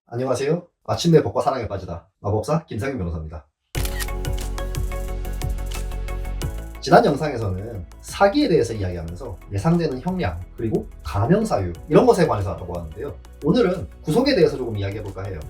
안녕하세요. 마침내 법과 사랑에 빠지다. 마법사 김상윤 변호사입니다. 지난 영상에서는 사기에 대해서 이야기하면서 예상되는 형량, 그리고 가명사유 이런 것에 관해서 알아보았는데요. 오늘은 구속에 대해서 조금 이야기해볼까 해요.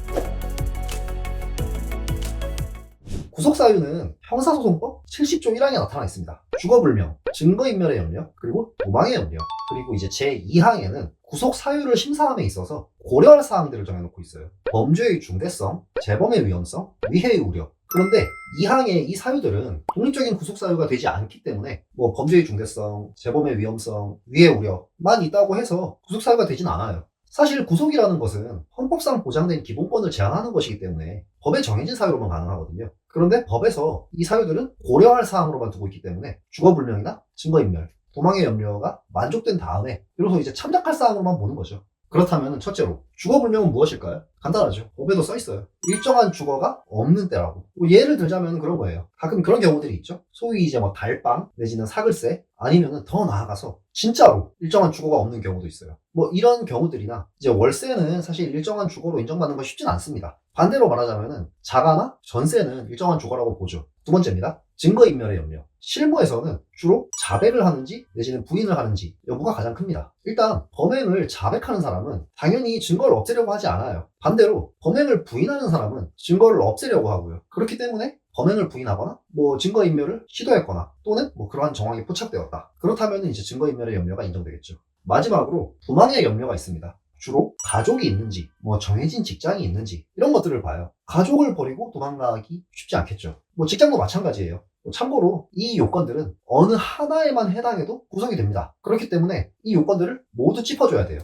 구속사유는 형사소송법 70조 1항에 나타나 있습니다. 주거불명, 증거인멸의 염려, 그리고 도망의 염려, 그리고 이제 제2항에는 구속사유를 심사함에 있어서 고려할 사항들을 정해놓고 있어요. 범죄의 중대성, 재범의 위험성, 위해의 우려. 그런데 2항의 이 사유들은 독립적인 구속사유가 되지 않기 때문에 범죄의 중대성, 재범의 위험성, 위해의 우려만 있다고 해서 구속사유가 되진 않아요. 사실 구속이라는 것은 헌법상 보장된 기본권을 제한하는 것이기 때문에 법에 정해진 사유로만 가능하거든요. 그런데 법에서 이 사유들은 고려할 사항으로만 두고 있기 때문에 주거불명이나 증거인멸, 도망의 염려가 만족된 다음에 비로소 이제 참작할 사항으로만 보는 거죠. 그렇다면 첫째로 주거불명은 무엇일까요? 간단하죠. 법에도 써있어요. 일정한 주거가 없는 때라고. 예를 들자면 그런 거예요. 가끔 그런 경우들이 있죠. 소위 이제 달방 내지는 사글세 아니면은 더 나아가서 진짜로 일정한 주거가 없는 경우도 있어요. 이런 경우들이나 이제 월세는 사실 일정한 주거로 인정받는 건 쉽진 않습니다. 반대로 말하자면은 자가나 전세는 일정한 주거라고 보죠. 두 번째입니다. 증거인멸의 염려. 실무에서는 주로 자백을 하는지 내지는 부인을 하는지 여부가 가장 큽니다. 일단 범행을 자백하는 사람은 당연히 증거를 없애려고 하지 않아요. 반대로 범행을 부인하는 사람은 증거를 없애려고 하고요. 그렇기 때문에 범행을 부인하거나 증거인멸을 시도했거나 또는 그러한 정황이 포착되었다. 그렇다면 이제 증거인멸의 염려가 인정되겠죠. 마지막으로 도망의 염려가 있습니다. 주로 가족이 있는지, 정해진 직장이 있는지 이런 것들을 봐요. 가족을 버리고 도망가기 쉽지 않겠죠. 직장도 마찬가지예요. 참고로 이 요건들은 어느 하나에만 해당해도 구속이 됩니다. 그렇기 때문에 이 요건들을 모두 짚어줘야 돼요.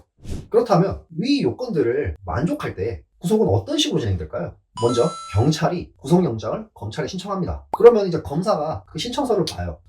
그렇다면 위 요건들을 만족할 때 구속은 어떤 식으로 진행될까요? 먼저 경찰이 구속영장을 검찰에 신청합니다. 그러면 이제 검사가 그 신청서를 봐요.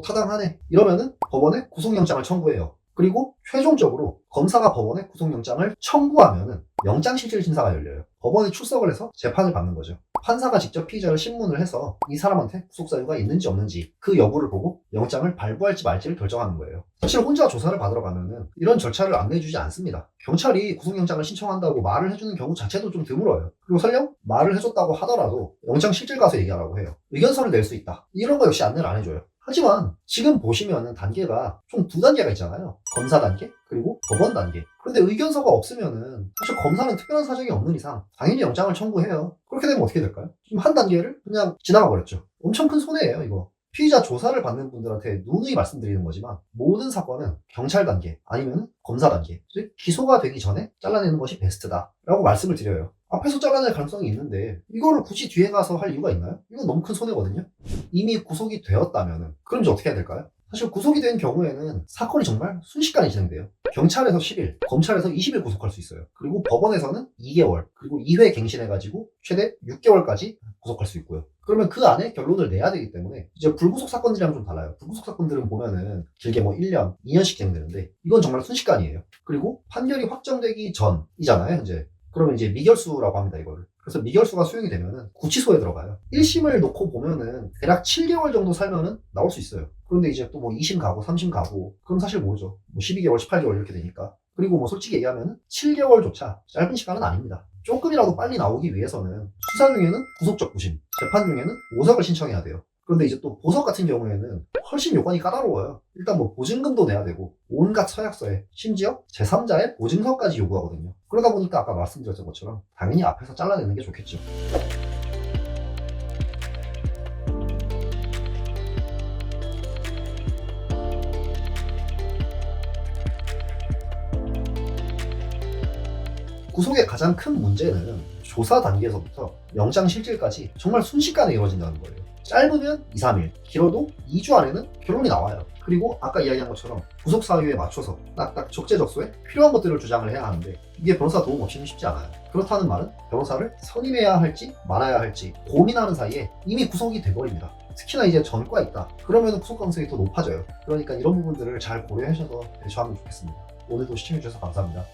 타당하네. 이러면은 법원에 구속영장을 청구해요. 그리고 최종적으로 검사가 법원에 구속영장을 청구하면은 영장실질심사가 열려요. 법원에 출석을 해서 재판을 받는 거죠. 판사가 직접 피의자를 신문을 해서 이 사람한테 구속사유가 있는지 없는지 그 여부를 보고 영장을 발부할지 말지를 결정하는 거예요. 사실 혼자 조사를 받으러 가면은 이런 절차를 안내해주지 않습니다. 경찰이 구속영장을 신청한다고 말을 해주는 경우 자체도 좀 드물어요. 그리고 설령 말을 해줬다고 하더라도 영장실질 가서 얘기하라고 해요. 의견서를 낼 수 있다. 이런 거 역시 안내를 안 해줘요. 하지만 지금 보시면은 단계가 총 두 단계가 있잖아요. 검사 단계 그리고 법원 단계. 그런데 의견서가 없으면은 사실 검사는 특별한 사정이 없는 이상 당연히 영장을 청구해요. 그렇게 되면 어떻게 될까요? 지금 한 단계를 그냥 지나가 버렸죠. 엄청 큰 손해예요, 이거. 피의자 조사를 받는 분들한테 누누이 말씀드리는 거지만 모든 사건은 경찰 단계 아니면 검사 단계, 즉 기소가 되기 전에 잘라내는 것이 베스트다라고 말씀을 드려요. 앞에서 잘라낼 가능성이 있는데 이거를 굳이 뒤에 가서 할 이유가 있나요? 이건 너무 큰 손해거든요. 이미 구속이 되었다면은 그럼 이제 어떻게 해야 될까요? 사실 구속이 된 경우에는 사건이 정말 순식간에 진행돼요. 경찰에서 10일, 검찰에서 20일 구속할 수 있어요. 그리고 법원에서는 2개월, 그리고 2회 갱신해가지고 최대 6개월까지 구속할 수 있고요. 그러면 그 안에 결론을 내야 되기 때문에 이제 불구속 사건들이랑 좀 달라요. 불구속 사건들은 보면은 길게 1년, 2년씩 진행되는데 이건 정말 순식간이에요. 그리고 판결이 확정되기 전이잖아요, 현재. 그러면 이제 미결수라고 합니다, 이거를. 그래서 미결수가 수용이 되면은 구치소에 들어가요. 1심을 놓고 보면은 대략 7개월 정도 살면은 나올 수 있어요. 그런데 이제 또 2심 가고 3심 가고 그럼 사실 뭐죠? 12개월, 18개월 이렇게 되니까. 그리고 솔직히 얘기하면은 7개월조차 짧은 시간은 아닙니다. 조금이라도 빨리 나오기 위해서는 수사 중에는 구속적 부심, 재판 중에는 보석을 신청해야 돼요. 그런데 이제 또 보석 같은 경우에는 훨씬 요건이 까다로워요. 일단 보증금도 내야 되고 온갖 서약서에 심지어 제3자의 보증서까지 요구하거든요. 그러다 보니까 아까 말씀드렸던 것처럼 당연히 앞에서 잘라내는 게 좋겠죠. 구속의 가장 큰 문제는 조사 단계에서부터 영장 실질까지 정말 순식간에 이루어진다는 거예요. 짧으면 2, 3일, 길어도 2주 안에는 결론이 나와요. 그리고 아까 이야기한 것처럼 구속 사유에 맞춰서 딱딱 적재적소에 필요한 것들을 주장을 해야 하는데 이게 변호사 도움 없이는 쉽지 않아요. 그렇다는 말은 변호사를 선임해야 할지 말아야 할지 고민하는 사이에 이미 구속이 돼버립니다. 특히나 이제 전과 있다. 그러면 구속 가능성이 더 높아져요. 그러니까 이런 부분들을 잘 고려하셔서 대처하면 좋겠습니다. 오늘도 시청해주셔서 감사합니다.